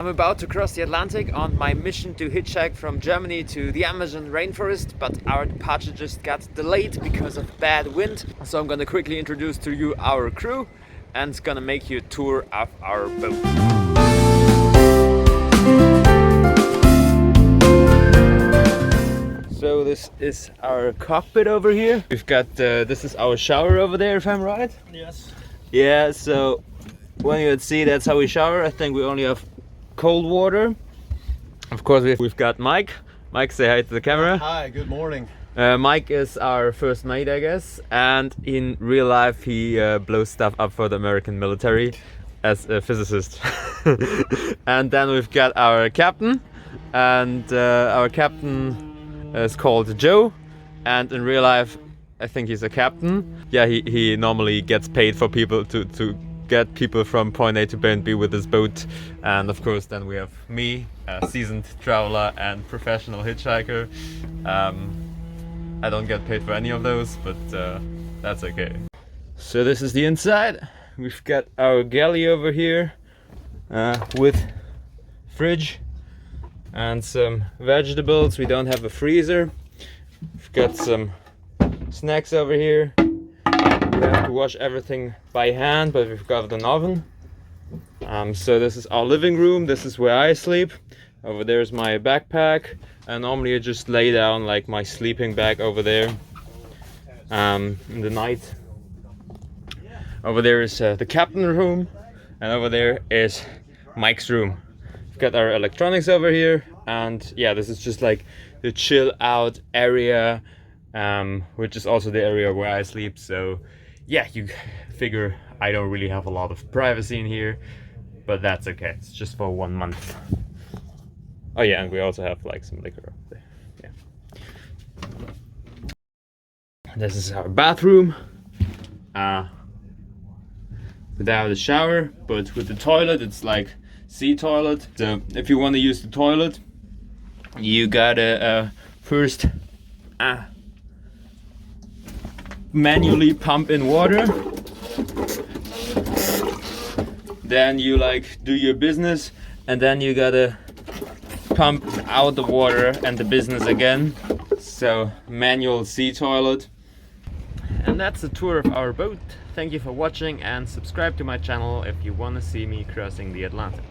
I'm about to cross the Atlantic on my mission to hitchhike from Germany to the Amazon rainforest, but our departure just got delayed because of bad wind. So I'm gonna quickly introduce to you our crew and gonna make you a tour of our boat. So this is our cockpit over here. We've got, this is our shower over there, if I'm right? Yes. Yeah, so when you would see, that's how we shower. I think we only have cold water. Of course, we've got Mike. Mike, say hi to the camera. Hi, good morning. Mike is our first mate, I guess, and in real life he blows stuff up for the American military as a physicist. And then we've got our captain, and our captain is called Joe, and in real life I think he's a captain. Yeah, he normally gets paid for people to get people from point A to point B with his boat. And of course then we have me, a seasoned traveler and professional hitchhiker. I don't get paid for any of those, but that's okay. So this is the inside. We've got our galley over here with fridge and some vegetables. We don't have a freezer. We've got some snacks over here. We have to wash everything by hand, but we've got an oven. So this is our living room. This is where I sleep. Over there is my backpack. And normally I just lay down like my sleeping bag over there in the night. Over there is the captain room, and over there is Mike's room. We've got our electronics over here, and yeah, this is just like the chill out area, which is also the area where I sleep. So yeah, you figure I don't really have a lot of privacy in here, but that's okay. It's just for 1 month. Oh yeah, and we also have like some liquor up there. Yeah. This is our bathroom. Without the shower, but with the toilet, it's like sea toilet. So if you want to use the toilet, you gotta first manually pump in water. Then you like do your business, and then you gotta pump out the water and the business again. So manual sea toilet. And that's the tour of our boat. Thank you for watching, and subscribe to my channel if you want to see me crossing the Atlantic.